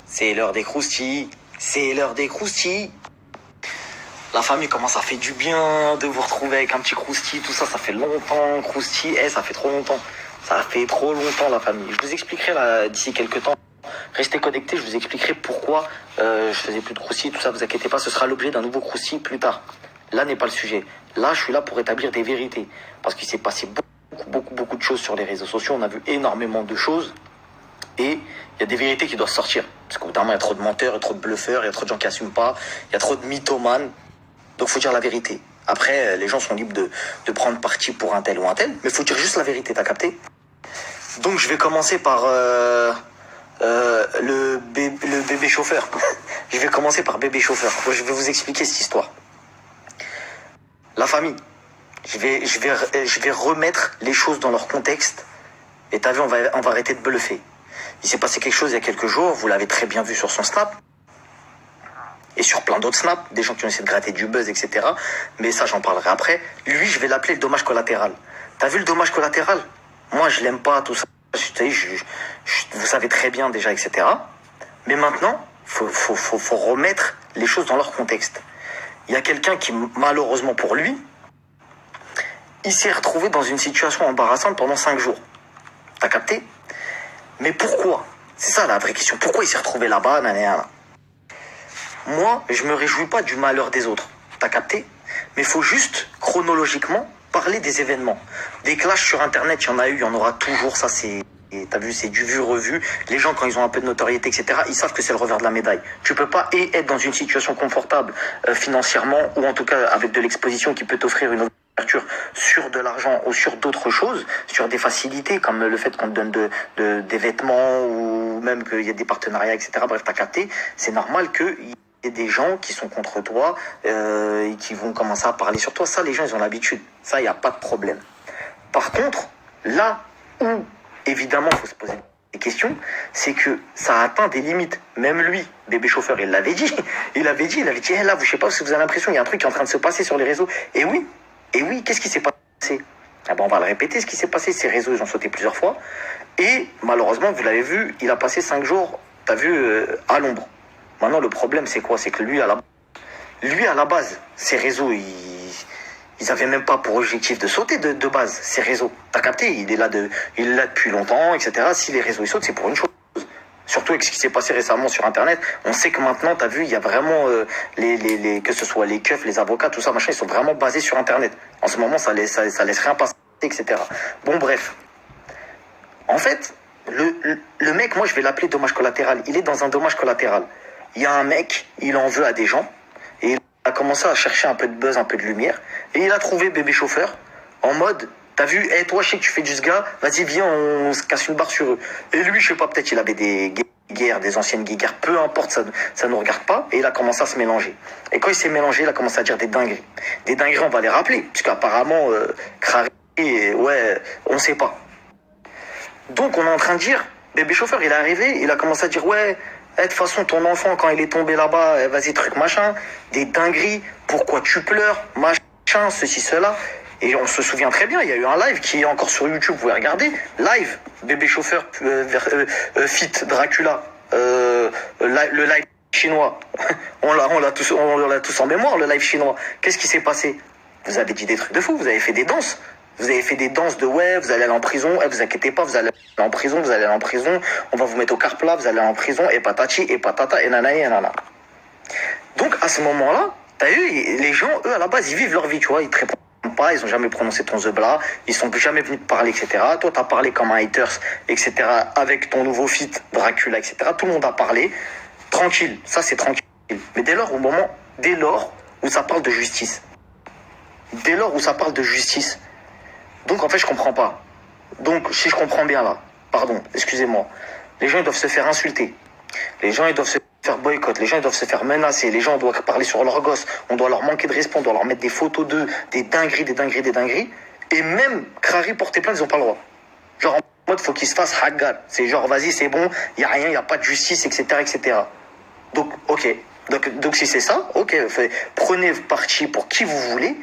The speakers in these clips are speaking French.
C'est l'heure des croustilles. C'est l'heure des croustilles. La famille, comment ça fait du bien de vous retrouver avec un petit croustille, tout ça, ça fait longtemps, croustille, ça fait trop longtemps. Ça fait trop longtemps, la famille. Je vous expliquerai là, d'ici quelques temps. Restez connectés, je vous expliquerai pourquoi je faisais plus de croustille, tout ça, vous inquiétez pas, ce sera l'objet d'un nouveau croustille plus tard. Là n'est pas le sujet. Là, je suis là pour établir des vérités. Parce qu'il s'est passé beaucoup de choses sur les réseaux sociaux. On a vu énormément de choses. Et il y a des vérités qui doivent sortir. Parce qu'au bout d'un moment, il y a trop de menteurs, il y a trop de bluffeurs, il y a trop de gens qui n'assument pas, il y a trop de mythomanes. Donc, il faut dire la vérité. Après, les gens sont libres de prendre parti pour un tel ou un tel, mais il faut dire juste la vérité, t'as capté? Donc, je vais commencer par le bébé chauffeur. Je vais commencer par bébé chauffeur. Je vais vous expliquer cette histoire. La famille, je vais remettre les choses dans leur contexte. Et t'as vu, on va arrêter de bluffer. Il s'est passé quelque chose il y a quelques jours, vous l'avez très bien vu sur son snap. Et sur plein d'autres snaps, des gens qui ont essayé de gratter du buzz, etc. Mais ça, j'en parlerai après. Lui, je vais l'appeler le dommage collatéral. T'as vu le dommage collatéral? Moi, je l'aime pas, tout ça. Vous savez très bien déjà, etc. Mais maintenant, faut remettre les choses dans leur contexte. Il y a quelqu'un qui, malheureusement pour lui, il s'est retrouvé dans une situation embarrassante pendant 5 jours. T'as capté? Mais pourquoi? C'est ça la vraie question. Pourquoi il s'est retrouvé là-bas? Moi, je me réjouis pas du malheur des autres. T'as capté? Mais il faut juste, chronologiquement, parler des événements. Des clashs sur Internet, il y en a eu, il y en aura toujours. Ça, c'est... T'as vu, c'est du vu-revu. Les gens, quand ils ont un peu de notoriété, etc., ils savent que c'est le revers de la médaille. Tu peux pas être dans une situation confortable financièrement, ou en tout cas avec de l'exposition qui peut t'offrir une ouverture sur de l'argent ou sur d'autres choses, sur des facilités comme le fait qu'on te donne des vêtements ou même qu'il y ait des partenariats, etc. Bref, t'as capté. C'est normal qu'il y ait des gens qui sont contre toi et qui vont commencer à parler sur toi. Ça, les gens, ils ont l'habitude. Ça, il n'y a pas de problème. Par contre, là où évidemment, il faut se poser des questions, c'est que ça a atteint des limites. Même lui, bébé chauffeur, il l'avait dit. Il avait dit, là, je sais pas si vous avez l'impression, il y a un truc qui est en train de se passer sur les réseaux. Et oui, qu'est-ce qui s'est passé? Ah ben, on va le répéter, ce qui s'est passé, ces réseaux, ils ont sauté plusieurs fois. Et malheureusement, vous l'avez vu, il a passé 5 jours, t'as vu, à l'ombre. Maintenant, le problème, c'est quoi? C'est que lui, à la base, ces réseaux, ils avaient même pas pour objectif de sauter de base, ces réseaux. T'as capté? Il est là depuis longtemps, etc. Si les réseaux ils sautent, c'est pour une chose. Surtout avec ce qui s'est passé récemment sur Internet. On sait que maintenant, t'as vu, il y a vraiment que ce soit les keufs, les avocats, tout ça, machin, ils sont vraiment basés sur Internet. En ce moment, ça laisse rien passer, etc. Bon, bref. En fait, le mec, moi, je vais l'appeler dommage collatéral. Il est dans un dommage collatéral. Il y a un mec, il en veut à des gens. Et il a commencé à chercher un peu de buzz, un peu de lumière. Et il a trouvé bébé chauffeur en mode, t'as vu, toi je sais que tu fais du sga, vas-y viens, on se casse une barre sur eux. Et lui, je sais pas, peut-être il avait des guerres, des anciennes guerres, peu importe, ça nous regarde pas. Et il a commencé à se mélanger. Et quand il s'est mélangé, il a commencé à dire des dingueries. Des dingueries, on va les rappeler. Puisqu'apparemment, Crary, ouais, on sait pas. Donc on est en train de dire, bébé chauffeur, il est arrivé, il a commencé à dire, ouais, de toute façon, ton enfant, quand il est tombé là-bas, vas-y, truc, machin, des dingueries, pourquoi tu pleures, machin, ceci, cela. Et on se souvient très bien, il y a eu un live qui est encore sur YouTube, vous pouvez regarder. Live, bébé chauffeur, fit Dracula, le live chinois. on l'a tous en mémoire, le live chinois. Qu'est-ce qui s'est passé? Vous avez dit des trucs de fou, vous avez fait des danses. Vous avez fait des danses de ouais, vous allez aller en prison, vous inquiétez pas, vous allez aller en prison, on va vous mettre au carplat, vous allez aller en prison, et patati, et patata, et nanana, et nanana. Donc à ce moment-là, t'as eu, les gens, eux, à la base, ils vivent leur vie, tu vois, ils te répondent pas, ils ont jamais prononcé ton zebla, ils sont jamais venus te parler, etc. Toi, t'as parlé comme un haters, etc. avec ton nouveau feat, Dracula, etc. Tout le monde a parlé, tranquille, ça c'est tranquille. Mais dès lors où ça parle de justice, donc en fait je comprends pas. Donc si je comprends bien là, pardon, excusez-moi, les gens ils doivent se faire insulter, les gens ils doivent se faire boycott, les gens ils doivent se faire menacer, les gens doivent parler sur leurs gosses, on doit leur manquer de respect, on doit leur mettre des photos d'eux, des dingueries, et même Crary porter plainte, ils ont pas le droit. Genre en mode faut qu'ils se fassent hagar, c'est genre vas-y c'est bon, y a rien, y a pas de justice, etc. Donc ok, donc si c'est ça, ok, prenez parti pour qui vous voulez.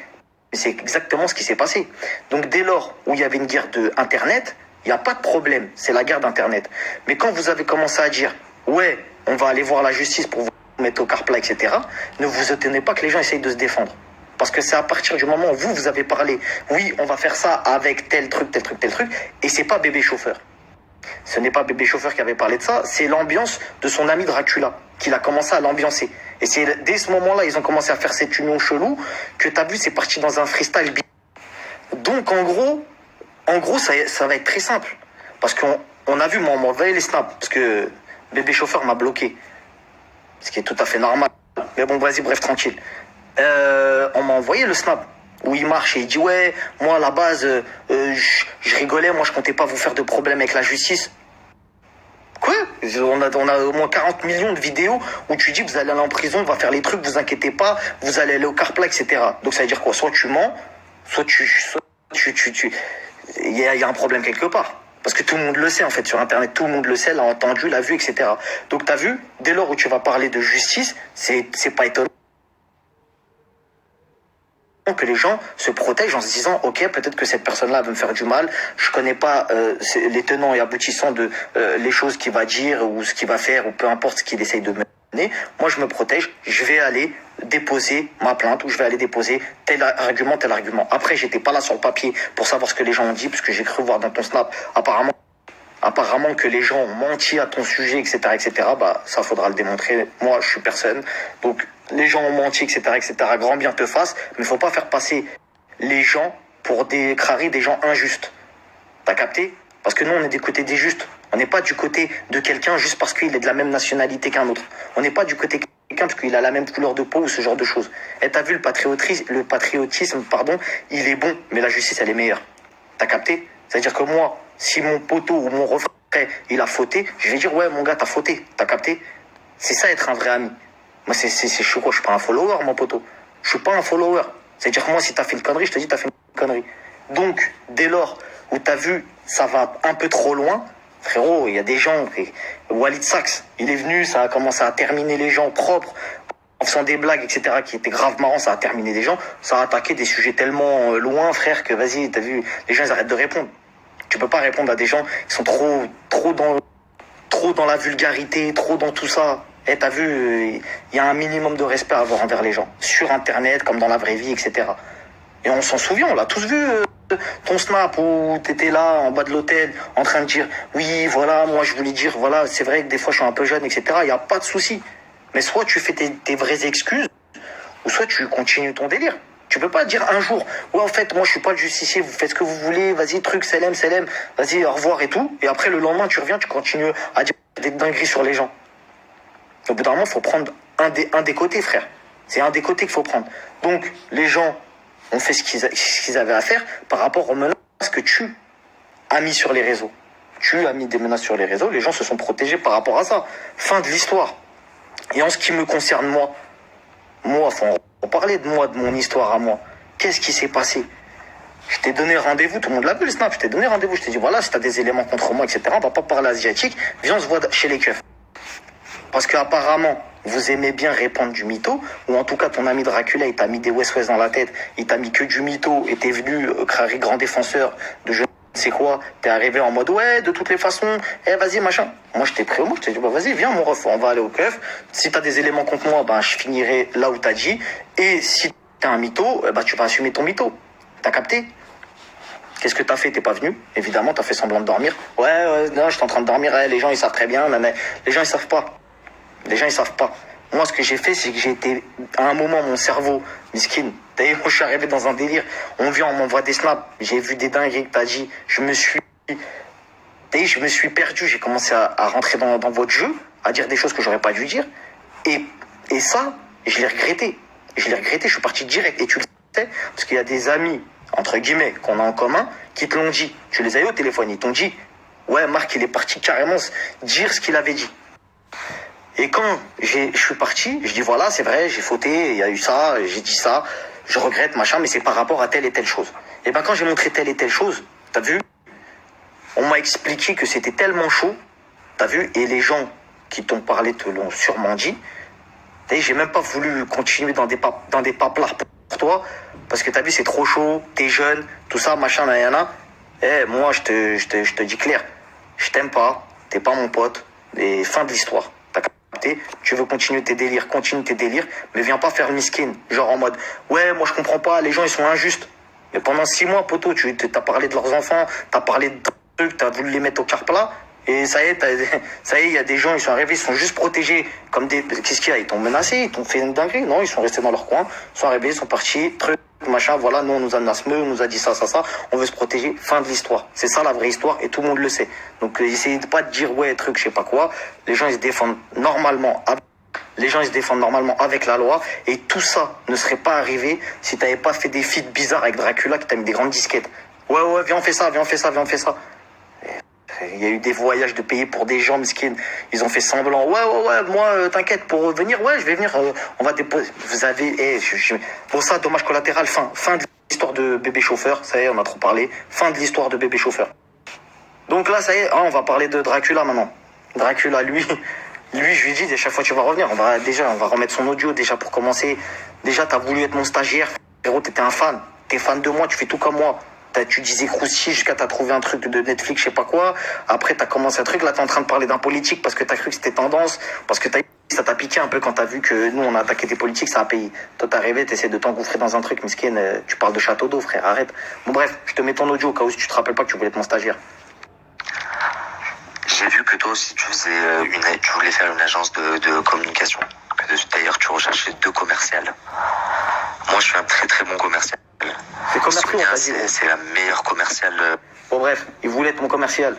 C'est exactement ce qui s'est passé. Donc dès lors où il y avait une guerre de Internet, il n'y a pas de problème, c'est la guerre d'Internet. Mais quand vous avez commencé à dire ouais, on va aller voir la justice pour vous mettre au carplat, etc. Ne vous étonnez pas que les gens essayent de se défendre. Parce que c'est à partir du moment où vous avez parlé, oui, on va faire ça avec tel truc, tel truc, tel truc, et c'est pas bébé chauffeur. Ce n'est pas bébé chauffeur qui avait parlé de ça, c'est l'ambiance de son ami Dracula, qu'il a commencé à l'ambiancer. Et c'est dès ce moment-là, ils ont commencé à faire cette union chelou, que t'as vu, c'est parti dans un freestyle. Donc en gros, ça va être très simple. Parce qu'on a vu, moi, on m'a envoyé les snaps, parce que bébé chauffeur m'a bloqué. Ce qui est tout à fait normal. Mais bon, vas-y, bref, tranquille. On m'a envoyé le snap où il marche et il dit ouais, moi à la base, je rigolais, moi je comptais pas vous faire de problème avec la justice. Quoi? On a au moins 40 millions de vidéos où tu dis vous allez aller en prison, on va faire les trucs, vous inquiétez pas, vous allez aller au carplat, etc. Donc ça veut dire quoi? Soit tu mens, soit il y a un problème quelque part. Parce que tout le monde le sait en fait sur internet, tout le monde le sait, l'a entendu, l'a vu, etc. Donc t'as vu, dès lors où tu vas parler de justice, c'est pas étonnant que les gens se protègent en se disant ok, peut-être que cette personne-là va me faire du mal, je connais pas les tenants et aboutissants de les choses qu'il va dire ou ce qu'il va faire ou peu importe ce qu'il essaye de mener, moi je me protège, je vais aller déposer ma plainte ou je vais aller déposer tel argument. Après j'étais pas là sur le papier pour savoir ce que les gens ont dit parce que j'ai cru voir dans ton snap apparemment que les gens ont menti à ton sujet, etc., etc., bah, ça faudra le démontrer. Moi, je suis personne. Donc, les gens ont menti, etc., etc., grand bien te fasse. Mais il faut pas faire passer les gens pour des crâneries, des gens injustes. T'as capté? Parce que nous, on est du côté des justes. On n'est pas du côté de quelqu'un juste parce qu'il est de la même nationalité qu'un autre. On n'est pas du côté de quelqu'un parce qu'il a la même couleur de peau ou ce genre de choses. Et t'as vu, le patriotisme, pardon, il est bon, mais la justice, elle est meilleure. T'as capté? C'est-à-dire que moi, si mon poteau ou mon refrain, il a fauté, je vais dire, ouais, mon gars, t'as fauté. T'as capté? C'est ça, être un vrai ami. Moi, je suis quoi? Je suis pas un follower, mon poteau. Je suis pas un follower. C'est-à-dire que moi, si t'as fait une connerie, je te dis, t'as fait une connerie. Donc, dès lors où t'as vu, ça va un peu trop loin, frérot, il y a des gens, Walid Saks, il est venu, ça a commencé à terminer les gens propres, en faisant des blagues, etc., qui étaient grave marrants, ça a terminé des gens, ça a attaqué des sujets tellement loin, frère, que vas-y, t'as vu, les gens, ils arrêtent de répondre. Tu peux pas répondre à des gens qui sont trop dans la vulgarité, trop dans tout ça. Et t'as vu, il y a un minimum de respect à avoir envers les gens. Sur Internet, comme dans la vraie vie, etc. Et on s'en souvient, on l'a tous vu, ton snap où t'étais là, en bas de l'hôtel, en train de dire, oui, voilà, moi je voulais dire, voilà, c'est vrai que des fois je suis un peu jeune, etc. Il n'y a pas de souci. Mais soit tu fais tes vraies excuses, ou soit tu continues ton délire. Tu peux pas dire un jour, ouais, en fait, moi, je suis pas le justicier, vous faites ce que vous voulez, vas-y, truc, selem, vas-y, au revoir et tout. Et après, le lendemain, tu reviens, tu continues à dire des dingueries sur les gens. Au bout d'un moment, il faut prendre un des côtés, frère. C'est un des côtés qu'il faut prendre. Donc, les gens ont fait ce qu'ils avaient à faire par rapport aux menaces que tu as mis sur les réseaux. Tu as mis des menaces sur les réseaux, les gens se sont protégés par rapport à ça. Fin de l'histoire. Et en ce qui me concerne, faut parler de moi, de mon histoire à moi. Qu'est-ce qui s'est passé? Je t'ai donné rendez-vous, tout le monde l'a vu le snap, je t'ai donné rendez-vous, je t'ai dit voilà, si t'as des éléments contre moi, etc., on va pas parler asiatique, viens on se voit chez les keufs. Parce qu'apparemment, vous aimez bien répandre du mytho, ou en tout cas ton ami Dracula, il t'a mis des West-West dans la tête, il t'a mis que du mytho, et t'es venu, Crary, grand défenseur de je ne sais quoi, t'es arrivé en mode ouais, de toutes les façons, vas-y, machin. Moi, j'étais prêt au mot, je t'ai dit, bah vas-y, viens, mon ref, on va aller au keuf. Si t'as des éléments contre moi, ben, je finirai là où t'as dit, et si t'as un mytho, bah, tu vas assumer ton mytho. T'as capté? Qu'est-ce que t'as fait? T'es pas venu? Évidemment, t'as fait semblant de dormir. Ouais, non, j'étais en train de dormir, les gens, ils savent très bien, mais les gens, ils savent pas. Les gens, ils savent pas. Moi, ce que j'ai fait, c'est que j'ai été, à un moment, mon cerveau, miskin. D'ailleurs, moi, je suis arrivé dans un délire. On vient, on m'envoie des snaps. J'ai vu des dingueries que t'as dit. Je me suis perdu. J'ai commencé à rentrer dans votre jeu, à dire des choses que j'aurais pas dû dire. Et ça, je l'ai regretté. Je suis parti direct. Et tu le sais, parce qu'il y a des amis, entre guillemets, qu'on a en commun, qui te l'ont dit. Tu les as eu au téléphone. Ils t'ont dit, ouais, Marc, il est parti carrément dire ce qu'il avait dit. Et quand je suis parti, je dis voilà, c'est vrai, j'ai fauté, il y a eu ça, j'ai dit ça, je regrette, machin, mais c'est par rapport à telle et telle chose. Et ben quand j'ai montré telle et telle chose, t'as vu, on m'a expliqué que c'était tellement chaud, t'as vu, et les gens qui t'ont parlé te l'ont sûrement dit. Et j'ai même pas voulu continuer dans des paplards pour toi, parce que t'as vu, c'est trop chaud, t'es jeune, tout ça, machin, nanana. Moi, je te dis clair, je t'aime pas, t'es pas mon pote, et fin de l'histoire. capté. Tu veux continuer tes délires, continue tes délires, mais viens pas faire le miskin. Genre en mode, ouais, moi je comprends pas, les gens ils sont injustes. Mais pendant 6 mois, poto, tu t'as parlé de leurs enfants, t'as parlé de trucs, t'as voulu les mettre au quart plat. Et ça y est, il y a des gens, ils sont arrivés, ils sont juste protégés. Comme des. Qu'est-ce qu'il y a? Ils t'ont menacé, ils t'ont fait une dinguerie. Non, ils sont restés dans leur coin, ils sont arrivés, ils sont partis, truc, machin, voilà, nous on nous a menacé, on nous a dit ça, on veut se protéger. Fin de l'histoire. C'est ça la vraie histoire et tout le monde le sait. Donc essayez pas de dire ouais, truc, je sais pas quoi. Les gens ils se défendent normalement. Les gens ils se défendent normalement avec la loi et tout ça ne serait pas arrivé si t'avais pas fait des feats bizarres avec Dracula qui t'a mis des grandes disquettes. Ouais, viens on fait ça, viens on fait ça, viens on fait ça. Il y a eu des voyages de payer pour des gens miskin. Ils ont fait semblant. Ouais, moi, t'inquiète, pour venir, ouais, je vais venir. On va déposer. Vous avez. Bon, ça, dommage collatéral. Fin de l'histoire de bébé chauffeur. Ça y est, on a trop parlé. Fin de l'histoire de bébé chauffeur. Donc là, ça y est, on va parler de Dracula maintenant. Dracula, lui, je lui dis, à chaque fois que tu vas revenir, on va remettre son audio déjà pour commencer. Déjà, t'as voulu être mon stagiaire. Frérot, t'étais un fan. T'es fan de moi, tu fais tout comme moi. Tu disais croustilles jusqu'à t'as trouvé un truc de Netflix, je sais pas quoi. Après, t'as commencé un truc. Là, t'es en train de parler d'un politique parce que t'as cru que c'était tendance. Parce que ça t'a piqué un peu quand t'as vu que nous, on a attaqué des politiques, ça a payé. Toi, t'es arrivé, t'essaies de t'engouffrer dans un truc, miskin. Tu parles de château d'eau, frère, arrête. Bon, bref, je te mets ton audio au cas où si tu te rappelles pas que tu voulais être mon stagiaire. J'ai vu que toi aussi, tu voulais faire une agence de communication. D'ailleurs, tu recherchais 2 commerciales. Moi, je suis un très très bon commercial. C'est commercial, c'est la meilleure commerciale. Bon, bref, il voulait être mon commercial.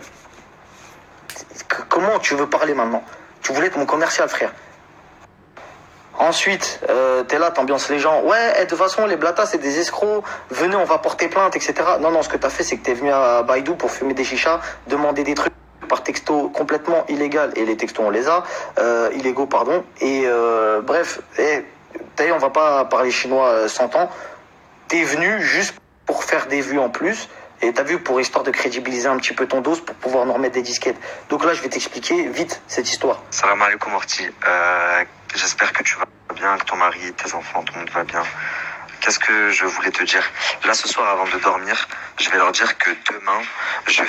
Comment tu veux parler maintenant? Tu voulais être mon commercial, frère. Ensuite, t'es là, t'ambiances les gens. Ouais, de toute façon, les blatas, c'est des escrocs. Venez, on va porter plainte, etc. Non, ce que t'as fait, c'est que t'es venu à Baïdou pour fumer des chichas, demander des trucs par texto complètement illégal. Et les textos, on les a. Illégaux, pardon. Et bref, d'ailleurs, on va pas parler chinois 100 ans. T'es venu juste pour faire des vues en plus. Et t'as vu, pour histoire de crédibiliser un petit peu ton dos, pour pouvoir nous remettre des disquettes. Donc là, je vais t'expliquer vite cette histoire. Salam alaikum Morty. J'espère que tu vas bien, que ton mari, tes enfants, tout le monde va bien. Qu'est-ce que je voulais te dire? Là, ce soir, avant de dormir, je vais leur dire que demain, je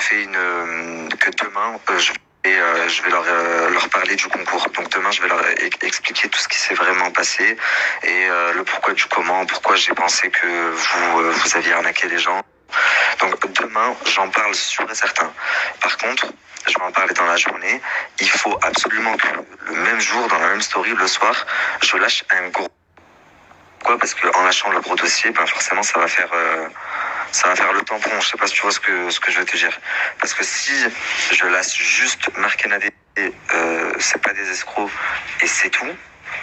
vais leur parler du concours. Donc demain, je vais leur expliquer tout ce qui s'est vraiment passé et le pourquoi du comment, pourquoi j'ai pensé que vous aviez arnaqué les gens. Donc demain, j'en parle sûr et certain. Par contre, je vais en parler dans la journée. Il faut absolument que le même jour, dans la même story, le soir, je lâche un gros... Pourquoi? Parce qu'en lâchant le gros dossier, forcément, ça va faire le tampon. Je sais pas si tu vois ce que je veux te dire. Parce que si je laisse juste Marc Nadé, c'est pas des escrocs et c'est tout,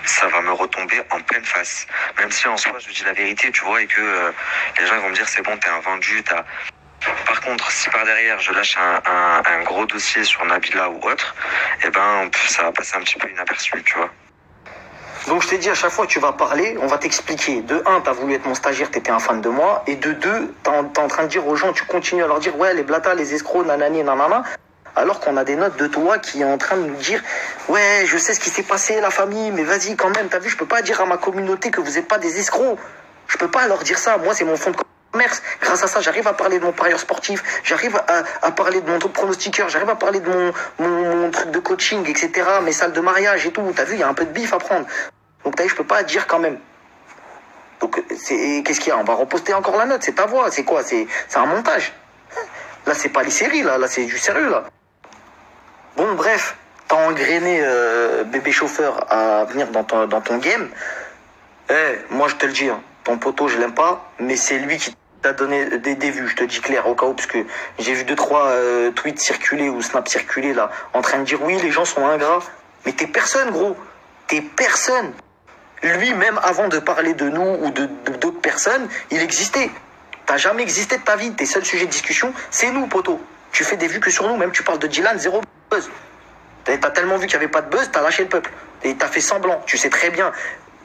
ça va me retomber en pleine face. Même si en soi, je dis la vérité, tu vois, et que les gens vont me dire c'est bon, t'es un vendu, t'as... Par contre, si par derrière, je lâche un gros dossier sur Nabila ou autre, ça va passer un petit peu inaperçu, tu vois. Donc je t'ai dit, à chaque fois que tu vas parler, on va t'expliquer. De 1, t'as voulu être mon stagiaire, t'étais un fan de moi. Et de 2, t'es en train de dire aux gens, tu continues à leur dire, ouais, les blatas, les escrocs, nanani, nanana. Alors qu'on a des notes de toi qui est en train de nous dire, ouais, je sais ce qui s'est passé, la famille, mais vas-y quand même, t'as vu, je peux pas dire à ma communauté que vous n'êtes pas des escrocs. Je peux pas leur dire ça. Moi, c'est mon fonds de commerce. Grâce à ça, j'arrive à parler de mon parieur sportif, j'arrive à parler de mon truc pronostiqueur, j'arrive à parler de mon truc de coaching, etc., mes salles de mariage et tout. T'as vu, il y a un peu de bif à prendre. Donc, t'as vu, je peux pas dire quand même. Donc, qu'est-ce qu'il y a? On va reposter encore la note. C'est ta voix. C'est quoi? C'est un montage. Là, c'est pas les séries, là. Là, c'est du sérieux, là. Bon, bref. T'as engrainé bébé chauffeur à venir dans ton game. Moi, je te le dis, hein, ton poteau, je l'aime pas, mais c'est lui qui t'a donné des vues. Je te dis clair, au cas où, parce que j'ai vu 2-3 tweets circuler ou snaps circuler, là, en train de dire, oui, les gens sont ingrats. Mais t'es personne, gros. T'es personne. Lui, même avant de parler de nous ou d'autres personnes, il existait. T'as jamais existé de ta vie. Tes seuls sujets de discussion, c'est nous, poteau. Tu fais des vues que sur nous. Même tu parles de Dylan, 0 buzz. T'as tellement vu qu'il n'y avait pas de buzz, t'as lâché le peuple. Et t'as fait semblant. Tu sais très bien.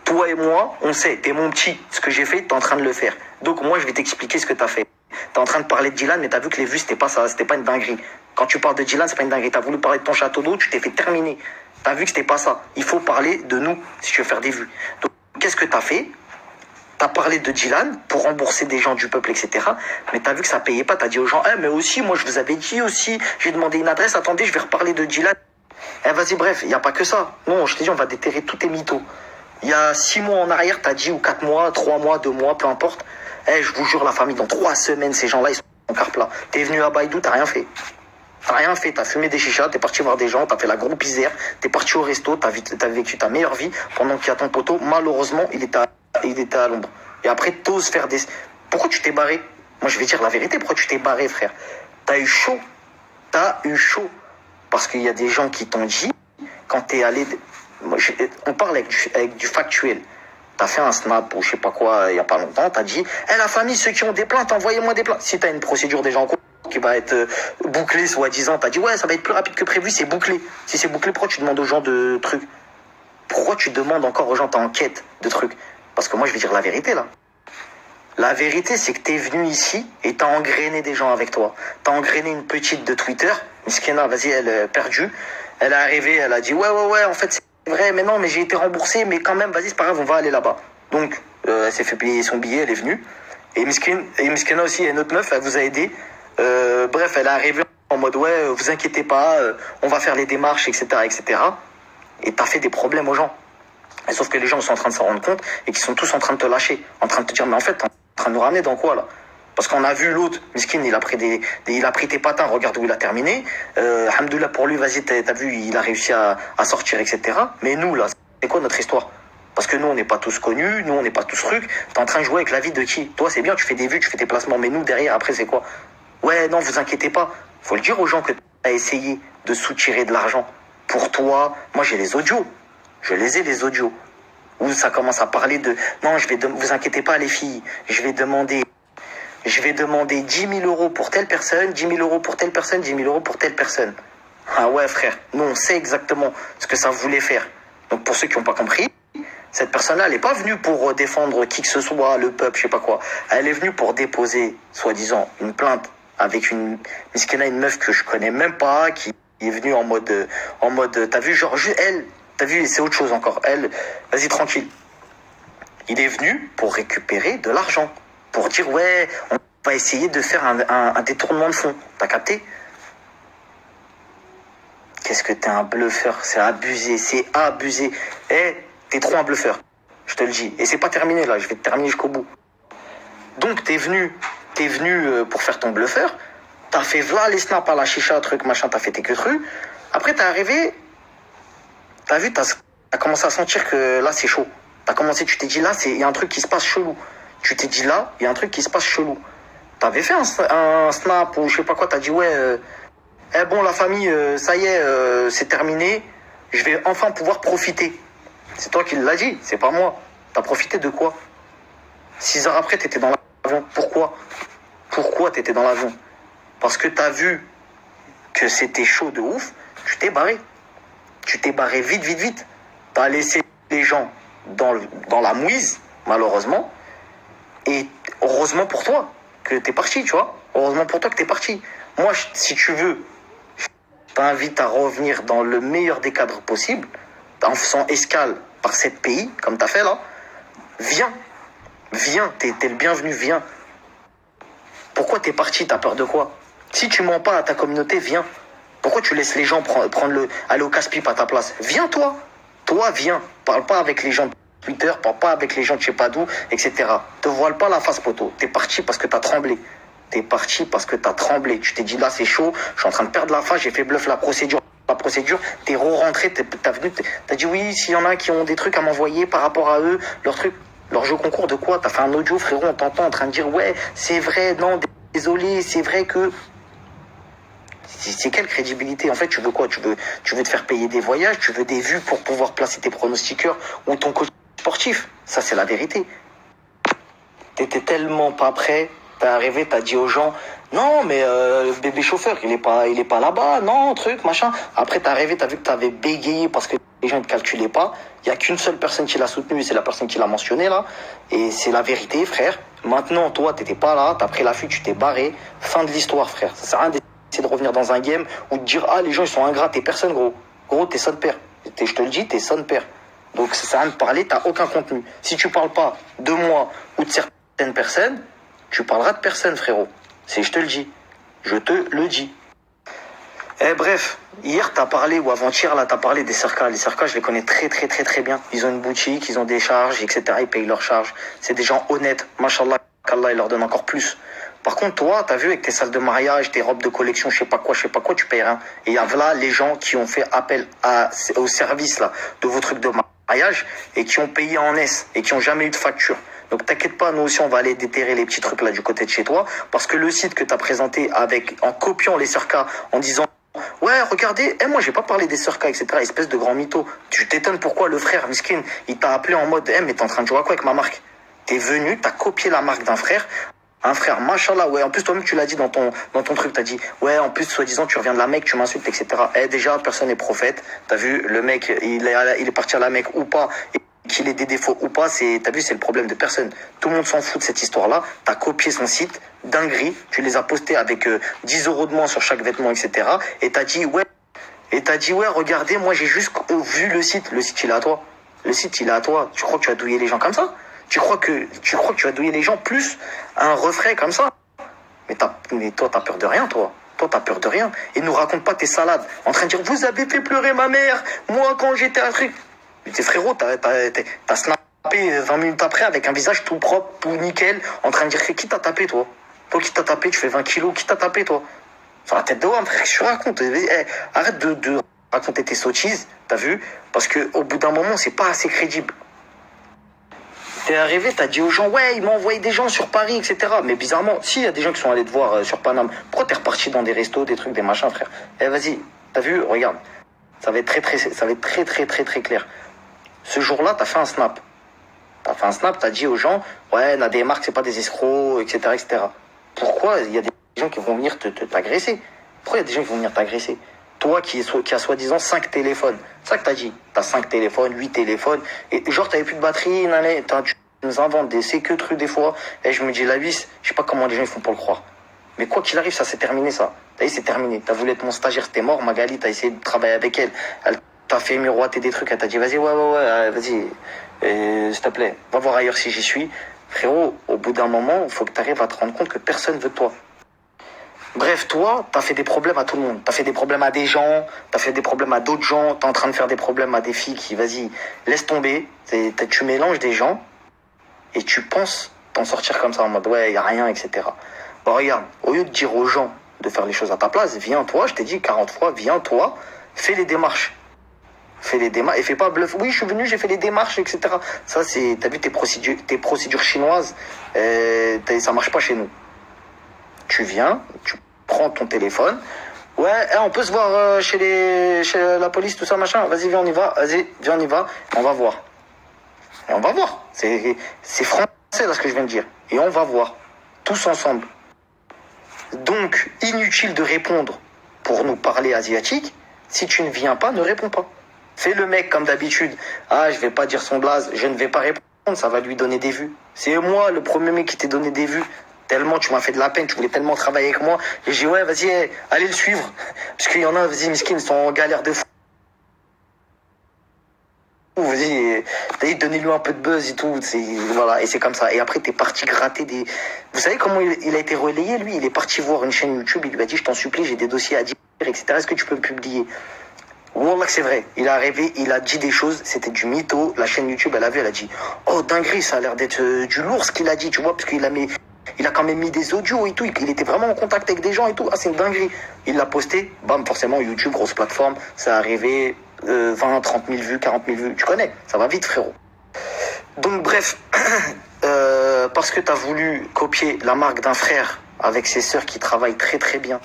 Toi et moi, on sait. T'es mon petit. Ce que j'ai fait, t'es en train de le faire. Donc moi, je vais t'expliquer ce que t'as fait. T'es en train de parler de Dylan, mais t'as vu que les vues, c'était pas ça. C'était pas une dinguerie. Quand tu parles de Dylan, c'est pas une dinguerie. T'as voulu parler de ton château d'eau, tu t'es fait terminer. T'as vu que c'était pas ça. Il faut parler de nous si tu veux faire des vues. Donc, qu'est-ce que t'as fait? T'as parlé de Dylan pour rembourser des gens du peuple, etc. Mais t'as vu que ça payait pas. T'as dit aux gens, mais aussi, moi, je vous avais dit aussi, j'ai demandé une adresse. Attendez, je vais reparler de Dylan. Eh, vas-y, bref, il n'y a pas que ça. Non, je t'ai dit, on va déterrer tous tes mythos. Il y a 6 mois en arrière, t'as dit, ou 4 mois, 3 mois, 2 mois, peu importe. Eh, je vous jure, la famille, dans 3 semaines, ces gens-là, ils sont en quart plat. T'es venu à Baïdou, t'as rien fait. T'as rien fait, t'as fumé des chichas, t'es parti voir des gens, t'as fait la groupe Isère, t'es parti au resto, t'as vécu ta meilleure vie pendant qu'il y a ton poteau. Malheureusement, il était à l'ombre. Et après, t'oses faire des... Pourquoi tu t'es barré? Moi, je vais dire la vérité, pourquoi tu t'es barré, frère? T'as eu chaud. T'as eu chaud. Parce qu'il y a des gens qui t'ont dit, quand t'es allé... On parle avec du factuel. T'as fait un snap ou je sais pas quoi il y a pas longtemps, t'as dit, la famille, ceux qui ont des plaintes, envoyez-moi des plaintes. Si t'as une procédure déjà en cours qui va être bouclée, soi-disant, t'as dit, ouais, ça va être plus rapide que prévu, c'est bouclé. Si c'est bouclé, pourquoi tu demandes aux gens de trucs? Pourquoi tu demandes encore aux gens, t'es en quête de trucs? Parce que moi, je vais dire la vérité, là. La vérité, c'est que t'es venu ici et t'as engrainé des gens avec toi. T'as engrainé une petite de Twitter, Miskina, vas-y, elle est perdue. Elle est arrivée, elle a dit, ouais, en fait, c'est vrai, mais non, mais j'ai été remboursé, mais quand même, vas-y, c'est pas grave, on va aller là-bas. Donc, elle s'est fait payer son billet, elle est venue. Et Miskina aussi, une autre meuf, elle vous a aidé. Bref, elle est arrivée en mode, ouais, vous inquiétez pas, on va faire les démarches, etc. Et t'as fait des problèmes aux gens. Et sauf que les gens sont en train de s'en rendre compte et qu'ils sont tous en train de te lâcher, en train de te dire, mais en fait, t'es en train de nous ramener dans quoi, là? Parce qu'on a vu l'autre, Miskin, il a pris tes patins, regarde où il a terminé. Alhamdoulilah pour lui, vas-y, t'as vu, il a réussi à sortir, etc. Mais nous, là, c'est quoi notre histoire? Parce que nous, on n'est pas tous connus, nous, on n'est pas tous trucs. T'es en train de jouer avec la vie de qui? Toi, c'est bien, tu fais des vues, tu fais tes placements, mais nous, derrière, après, c'est quoi? Ouais, non, vous inquiétez pas. Faut le dire aux gens que t'as essayé de soutirer de l'argent. Pour toi, moi, j'ai les audios. Je les ai, les audios. Où ça commence à parler de... Non, vous inquiétez pas, les filles. Je vais demander 10 000 euros pour telle personne, 10 000 euros pour telle personne, 10 000 euros pour telle personne. Ah ouais, frère, nous, on sait exactement ce que ça voulait faire. Donc, pour ceux qui n'ont pas compris, cette personne-là, elle n'est pas venue pour défendre qui que ce soit, le peuple, je sais pas quoi. Elle est venue pour déposer, soi-disant, une plainte avec une meuf que je connais même pas, qui est venue en mode, t'as vu, genre, elle, t'as vu, c'est autre chose encore. Elle, vas-y, tranquille. Il est venu pour récupérer de l'argent. Pour dire, ouais, on va essayer de faire un détournement de fonds. T'as capté? Qu'est-ce que t'es un bluffeur? C'est abusé. T'es trop un bluffeur. Je te le dis. Et c'est pas terminé, là. Je vais te terminer jusqu'au bout. Donc, t'es venu pour faire ton bluffeur. T'as fait v'là les snaps à la chicha, truc, machin, t'as fait tes queutrues. Après, t'es arrivé. T'as vu, t'as commencé à sentir que là, c'est chaud. Tu t'es dit, là, il y a un truc qui se passe chelou. Tu t'es dit, là, il y a un truc qui se passe chelou. T'avais fait un snap ou je sais pas quoi, t'as dit, ouais, bon, la famille, ça y est, c'est terminé. Je vais enfin pouvoir profiter. C'est toi qui l'as dit, c'est pas moi. T'as profité de quoi? 6 heures après, t'étais dans l'avion. Pourquoi t'étais dans l'avion? Parce que t'as vu que c'était chaud de ouf, tu t'es barré. Tu t'es barré vite. T'as laissé les gens dans la mouise, malheureusement. Et heureusement pour toi que t'es parti, tu vois. Heureusement pour toi que t'es parti. Moi, si tu veux, je t'invite à revenir dans le meilleur des cadres possibles, en faisant escale par 7 pays, comme t'as fait là. Viens, t'es le bienvenu, viens. Pourquoi t'es parti? T'as peur de quoi? Si tu mens pas à ta communauté, viens. Pourquoi tu laisses les gens aller au casse-pipe à ta place? Viens, toi. Toi, viens. Parle pas avec les gens de Twitter, parle pas avec les gens de je sais pas d'où, etc. Te voile pas la face, poteau. T'es parti parce que t'as tremblé. Tu t'es dit, là, c'est chaud. Je suis en train de perdre la face. J'ai fait bluff la procédure. T'es re-rentré. T'as dit, oui, s'il y en a qui ont des trucs à m'envoyer par rapport à eux, leur jeu concours de quoi? T'as fait un audio, frérot, on t'entend en train de dire, ouais, c'est vrai, non, désolé, c'est vrai que... C'est quelle crédibilité? En fait, tu veux quoi? Tu veux te faire payer des voyages, tu veux des vues pour pouvoir placer tes pronostiqueurs ou ton coach sportif. Ça, c'est la vérité. T'étais tellement pas prêt. T'es arrivé, t'as dit aux gens, non, mais le bébé chauffeur, il est pas là-bas, non, truc, machin. Après, t'es arrivé, t'as vu que t'avais bégayé parce que les gens ne calculaient pas. Il y a qu'une seule personne qui l'a soutenu et c'est la personne qui l'a mentionné là. Et c'est la vérité, frère. Maintenant, toi, t'étais pas là, t'as pris la fuite, tu t'es barré. Fin de l'histoire, frère. Ça sert à rien d'essayer de revenir dans un game ou de dire, ah, les gens, ils sont ingrats, t'es personne, gros. Gros, t'es son père. Je te le dis, t'es son père. Donc, ça sert à rien de parler, t'as aucun contenu. Si tu parles pas de moi ou de certaines personnes, tu parleras de personne, frérot. Je te le dis. Je te le dis. Bref, hier, t'as parlé, ou avant-hier, là, t'as parlé des Cerca. Les Cerca, je les connais très bien. Ils ont une boutique, ils ont des charges, etc. Ils payent leurs charges. C'est des gens honnêtes. Machallah, qu'Allah, il leur donne encore plus. Par contre, toi, t'as vu, avec tes salles de mariage, tes robes de collection, je sais pas quoi, tu payes rien. Et il y a là les gens qui ont fait appel au service, là, de vos trucs de mariage, et qui ont payé en S, et qui ont jamais eu de facture. Donc t'inquiète pas, nous aussi on va aller déterrer les petits trucs là du côté de chez toi, parce que le site que t'as présenté en copiant les Cerca, en disant ouais, regardez, moi j'ai pas parlé des Cerca, etc. Espèce de grand mytho. Tu t'étonnes pourquoi le frère Miskin, il t'a appelé en mode mais t'es en train de jouer à quoi avec ma marque? T'es venu, t'as copié la marque d'un frère. Un frère, machallah, ouais. En plus, toi-même, tu l'as dit dans ton truc, t'as dit, ouais, en plus, soi-disant, tu reviens de la Mecque, tu m'insultes, etc. Déjà, personne n'est prophète. T'as vu, le mec, il est parti à la Mecque ou pas, et qu'il ait des défauts ou pas, t'as vu, c'est le problème de personne. Tout le monde s'en fout de cette histoire-là. T'as copié son site, dinguerie. Tu les as postés avec 10 euros de moins sur chaque vêtement, etc. Et t'as dit, ouais, regardez, moi, j'ai juste vu le site. Le site, il est à toi. Le site, il est à toi. Tu crois que tu vas douiller les gens comme ça? Tu crois que tu vas douiller les gens plus un refrain comme ça? Mais toi, t'as peur de rien, toi. Toi, t'as peur de rien. Et nous raconte pas tes salades. En train de dire, vous avez fait pleurer ma mère. Moi, quand j'étais un truc. Mais tes frérots, t'as snappé 20 minutes après avec un visage tout propre, tout nickel, en train de dire, qui t'a tapé, toi? Toi qui t'a tapé, tu fais 20 kilos. Qui t'a tapé, toi? Sur la tête de homme, frère, tu racontes. Arrête de raconter tes sottises, t'as vu? Parce que au bout d'un moment, c'est pas assez crédible. T'es arrivé, t'as dit aux gens, ouais, ils m'ont envoyé des gens sur Paris, etc. Mais bizarrement, si, il y a des gens qui sont allés te voir sur Paname. Pourquoi t'es reparti dans des restos, des trucs, des machins, frère? Vas-y, t'as vu, regarde. Ça va être très clair. Ce jour-là, t'as fait un snap. T'as dit aux gens, ouais, Nadé et Marc, c'est pas des escrocs, etc. Pourquoi il y a des gens qui vont venir t'agresser? Pourquoi il y a des gens qui vont venir t'agresser? Toi qui as soi-disant 5 téléphones. C'est ça que t'as dit. T'as 5 téléphones, 8 téléphones. Et genre, t'avais plus de batterie, tu nous inventes des séqueux trucs des fois. Et je me dis, la vis, je sais pas comment les gens ils font pour le croire. Mais quoi qu'il arrive, ça s'est terminé, ça. T'as vu, c'est terminé. T'as voulu être mon stagiaire, c'était mort. Magali, t'as essayé de travailler avec elle. Elle t'a fait miroiter des trucs. Elle t'a dit, vas-y, ouais, vas-y. S'il te plaît, va voir ailleurs si j'y suis. Frérot, au bout d'un moment, il faut que t'arrives à te rendre compte que personne veut de toi. Bref, toi, t'as fait des problèmes à tout le monde. T'as fait des problèmes à des gens, t'as fait des problèmes à d'autres gens, t'es en train de faire des problèmes à des filles qui, vas-y, laisse tomber. Tu mélanges des gens et tu penses t'en sortir comme ça en mode, ouais, y a rien, etc. Bon, regarde, au lieu de dire aux gens de faire les choses à ta place, viens toi, je t'ai dit 40 fois, viens toi, fais les démarches. Et fais pas bluff. Oui, je suis venu, j'ai fait les démarches, etc. Ça, t'as vu tes procédures chinoises, ça marche pas chez nous. Tu viens, tu prends ton téléphone. Ouais, on peut se voir chez la police, tout ça, machin. Vas-y, viens, on y va. On va voir. Et on va voir. C'est français, là, ce que je viens de dire. Et on va voir. Tous ensemble. Donc, inutile de répondre pour nous parler asiatique. Si tu ne viens pas, ne réponds pas. Fais le mec comme d'habitude. Ah, je vais pas dire son blaze. Je ne vais pas répondre. Ça va lui donner des vues. C'est moi, le premier mec qui t'ai donné des vues. Tellement tu m'as fait de la peine, tu voulais tellement travailler avec moi. Et j'ai dit, ouais, vas-y, allez le suivre. Parce qu'il y en a, vas-y, miskin, ils sont en galère de fou. Vas-y, donnez-lui un peu de buzz et tout. Voilà, et c'est comme ça. Et après, t'es parti gratter des. Vous savez comment il a été relayé, lui? Il est parti voir une chaîne YouTube, il lui a dit, je t'en supplie, j'ai des dossiers à dire, etc. Est-ce que tu peux me publier? Wallah que c'est vrai. Il est arrivé, il a dit des choses, c'était du mytho. La chaîne YouTube, elle a vu, elle a dit, oh, dinguerie, ça a l'air d'être du lourd ce qu'il a dit, tu vois, parce qu'il a mis. Il a quand même mis des audios et tout. Il était vraiment en contact avec des gens et tout. Ah, c'est une dinguerie. Il l'a posté. Bam, forcément, YouTube, grosse plateforme. Ça a arrivé 20, 30 000 vues, 40 000 vues. Tu connais. Ça va vite, frérot. Donc, bref. Parce que tu as voulu copier la marque d'un frère avec ses sœurs qui travaillent très bien,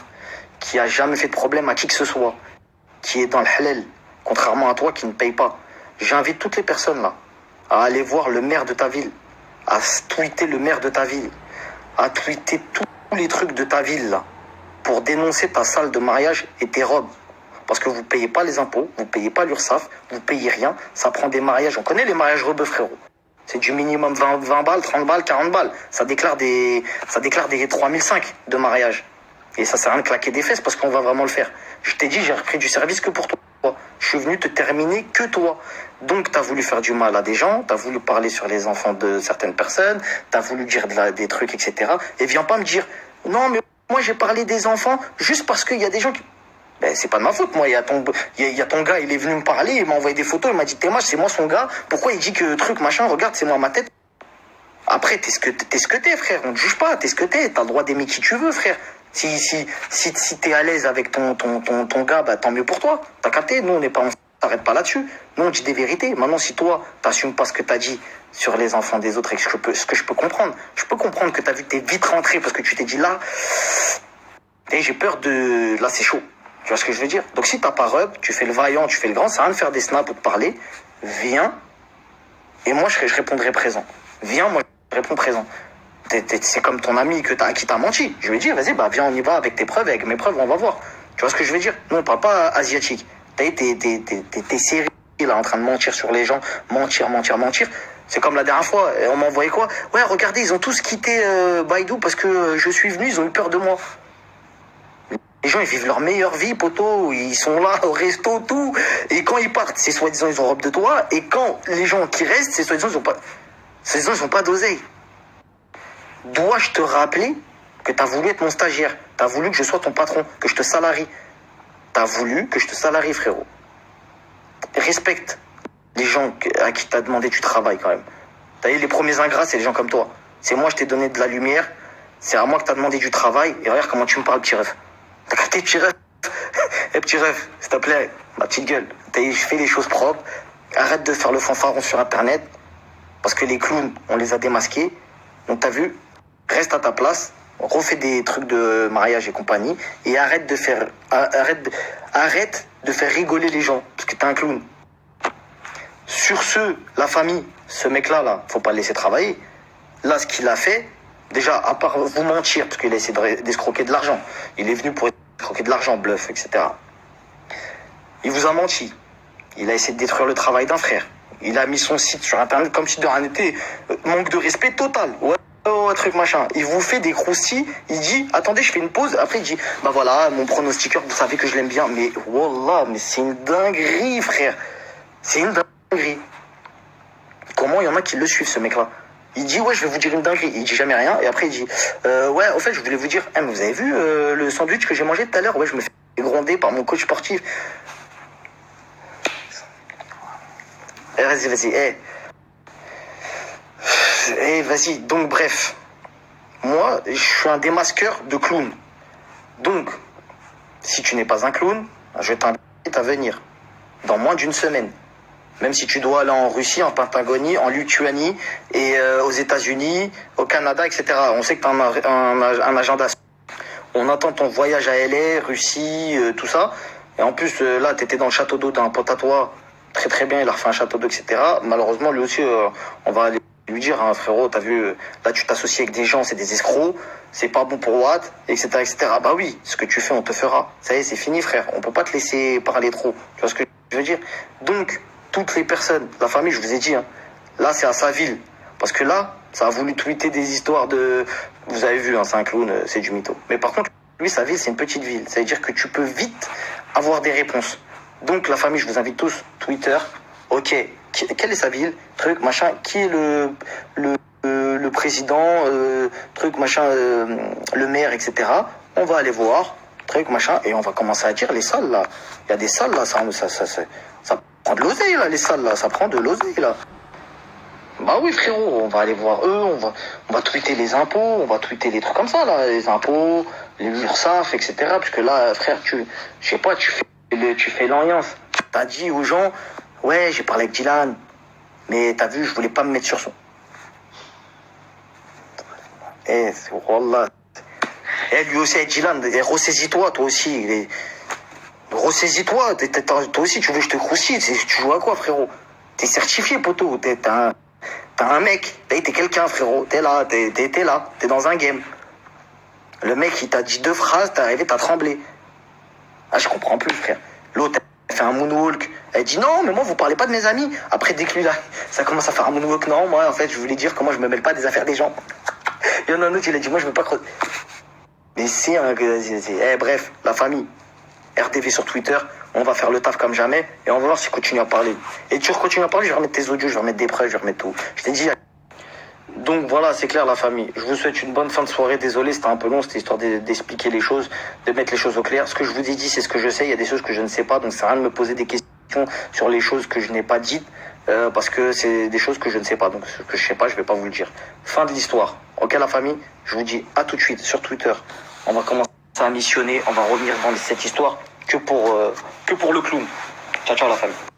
qui a jamais fait de problème à qui que ce soit, qui est dans le halal, contrairement à toi qui ne paye pas. J'invite toutes les personnes là à aller voir le maire de ta ville, à tweeter le maire de ta ville, à tweeter tous les trucs de ta ville là, pour dénoncer ta salle de mariage et tes robes. Parce que vous payez pas les impôts, vous payez pas l'URSSAF, vous payez rien, ça prend des mariages. On connaît les mariages rebeux, frérot. C'est du minimum 20 balles, 30 balles, 40 balles. Ça déclare des 3005 de mariage. Et ça sert à rien de claquer des fesses parce qu'on va vraiment le faire. Je t'ai dit, j'ai repris du service que pour toi. Je suis venu te terminer que toi. Donc, tu as voulu faire du mal à des gens, tu as voulu parler sur les enfants de certaines personnes, tu as voulu dire des trucs, etc. Et viens pas me dire, non, mais moi, j'ai parlé des enfants juste parce qu'il y a des gens qui... Ben, c'est pas de ma faute, moi. Il y a ton gars, il est venu me parler, il m'a envoyé des photos, il m'a dit, Théma, c'est moi son gars. Pourquoi il dit que truc, machin, regarde, c'est moi ma tête. Après, t'es ce que t'es, frère. On te juge pas, t'es ce que t'es. T'as le droit d'aimer qui tu veux, frère. Si t'es à l'aise avec ton gars, bah, tant mieux pour toi. T'as capté? Nous, on s'arrête pas là-dessus. Nous, on dit des vérités. Maintenant, si toi, t'assumes pas ce que t'as dit sur les enfants des autres et ce que je peux comprendre. Je peux comprendre que t'as vu que t'es vite rentré parce que tu t'es dit là, et j'ai peur de, là, c'est chaud. Tu vois ce que je veux dire? Donc, si t'as pas rub, tu fais le vaillant, tu fais le grand, ça sert à rien de faire des snaps ou de parler. Viens. Et moi, je répondrai présent. Viens, moi, je réponds présent. C'est comme ton ami à qui t'as menti. Je lui ai dit, vas-y, bah, viens, on y va avec tes preuves, avec mes preuves, on va voir. Tu vois ce que je veux dire? Nous, on parle pas asiatique. T'es sérieux, là, en train de mentir sur les gens. Mentir. C'est comme la dernière fois, on m'a envoyé quoi? Ouais, regardez, ils ont tous quitté Baidu parce que je suis venu, ils ont eu peur de moi. Les gens, ils vivent leur meilleure vie, poteau. Ils sont là au resto, tout. Et quand ils partent, c'est soi-disant, ils ont robe de toi. Et quand les gens qui restent, c'est soi-disant, ils ont pas d'oseille. Dois-je te rappeler que tu as voulu être mon stagiaire? Tu as voulu que je sois ton patron, que je te salarie. Tu as voulu que je te salarie, frérot. Respecte les gens à qui tu as demandé du travail, quand même. T'as vu, les premiers ingrats, c'est les gens comme toi. C'est moi, je t'ai donné de la lumière. C'est à moi que tu as demandé du travail. Et regarde comment tu me parles, petit ref. T'as capté, petit ref? Eh, petit ref, s'il te plaît, ma petite gueule. Je fais les choses propres. Arrête de faire le fanfaron sur Internet. Parce que les clowns, on les a démasqués. Donc, t'as vu? Reste à ta place, refais des trucs de mariage et compagnie, et arrête de faire rigoler les gens, parce que t'es un clown. Sur la famille, ce mec-là, faut pas le laisser travailler. Là, ce qu'il a fait, déjà, à part vous mentir, parce qu'il a essayé d'escroquer de l'argent, il est venu pour escroquer de l'argent, bluff, etc. Il vous a menti. Il a essayé de détruire le travail d'un frère. Il a mis son site sur Internet comme si de rien n'était. Manque de respect total. Ouais. Oh, truc machin. Il vous fait des croustilles. Il dit, attendez, je fais une pause. Après, il dit, bah voilà, mon pronostiqueur, vous savez que je l'aime bien. Mais wallah, mais c'est une dinguerie, frère. C'est une dinguerie. Comment il y en a qui le suivent, ce mec-là? Il dit, ouais, je vais vous dire une dinguerie. Il dit jamais rien. Et après, il dit, ouais, au fait, je voulais vous dire, mais vous avez vu le sandwich que j'ai mangé tout à l'heure? Ouais, je me fais gronder par mon coach sportif. Vas-y, vas-y, donc bref. Moi, je suis un démasqueur de clown. Donc, si tu n'es pas un clown, je t'invite à venir dans moins d'une semaine. Même si tu dois aller en Russie, en Patagonie, en Lituanie, et aux États-Unis, au Canada, etc. On sait que tu as un agenda. On attend ton voyage à LA, Russie, tout ça. Et en plus, là, tu étais dans le château d'eau d'un pote à toi. Très très bien, il a refait un château d'eau, etc. Malheureusement, lui aussi, on va aller lui dire, hein, frérot, t'as vu, là tu t'associes avec des gens, c'est des escrocs, c'est pas bon pour Watt, etc., etc. Bah oui, ce que tu fais, on te fera. Ça y est, c'est fini, frère. On peut pas te laisser parler trop. Tu vois ce que je veux dire? Donc, toutes les personnes, la famille, je vous ai dit, hein, là c'est à sa ville. Parce que là, ça a voulu tweeter des histoires de... Vous avez vu, hein, c'est un clown, c'est du mytho. Mais par contre, lui, sa ville, c'est une petite ville. Ça veut dire que tu peux vite avoir des réponses. Donc, la famille, je vous invite tous, Twitter, ok, quelle est sa ville, truc, machin, qui est le président, truc, machin, le maire, etc. On va aller voir, truc, machin, et on va commencer à dire les salles, là. Il y a des salles, là, ça prend de l'oseille, là, les salles, là, ça prend de l'oseille, là. Bah oui, frérot, on va aller voir eux, on va tweeter les impôts, on va tweeter les trucs comme ça, là, les impôts, les URSAF, etc. Parce que là, frère, je sais pas, tu fais l'alliance. T'as dit aux gens, ouais, j'ai parlé avec Dylan, mais t'as vu, je voulais pas me mettre sur son. Wallah. Lui aussi, avec Dylan, ressaisis-toi, toi aussi. Ressaisis-toi, toi aussi, tu veux que je te croustille, tu joues à quoi, frérot? T'es certifié, poteau, t'as un mec, t'es quelqu'un, frérot, t'es là, t'es dans un game. Le mec, il t'a dit 2 phrases, t'es arrivé, t'as tremblé. Ah, je comprends plus, frère. L'autre, elle fait un moonwalk. Elle dit non, mais moi, vous parlez pas de mes amis. Après, dès que lui, là, ça commence à faire un moonwalk. Non, moi, en fait, je voulais dire que moi, je me mêle pas des affaires des gens. Il y en a un autre, il a dit, moi, je veux pas creuser. Mais c'est un... bref, la famille. RDV sur Twitter, on va faire le taf comme jamais. Et on va voir s'il continue à parler. Et tu continues à parler, je vais remettre tes audios, je vais remettre des preuves, je vais remettre tout. Je t'ai dit... Donc voilà, c'est clair la famille. Je vous souhaite une bonne fin de soirée. Désolé, c'était un peu long, c'était histoire d'expliquer les choses, de mettre les choses au clair. Ce que je vous ai dit, c'est ce que je sais. Il y a des choses que je ne sais pas, donc ça sert à rien de me poser des questions sur les choses que je n'ai pas dites, parce que c'est des choses que je ne sais pas. Donc ce que je sais pas, je vais pas vous le dire. Fin de l'histoire. Ok la famille, je vous dis à tout de suite sur Twitter. On va commencer à missionner, on va revenir dans cette histoire que pour le clown. Ciao ciao la famille.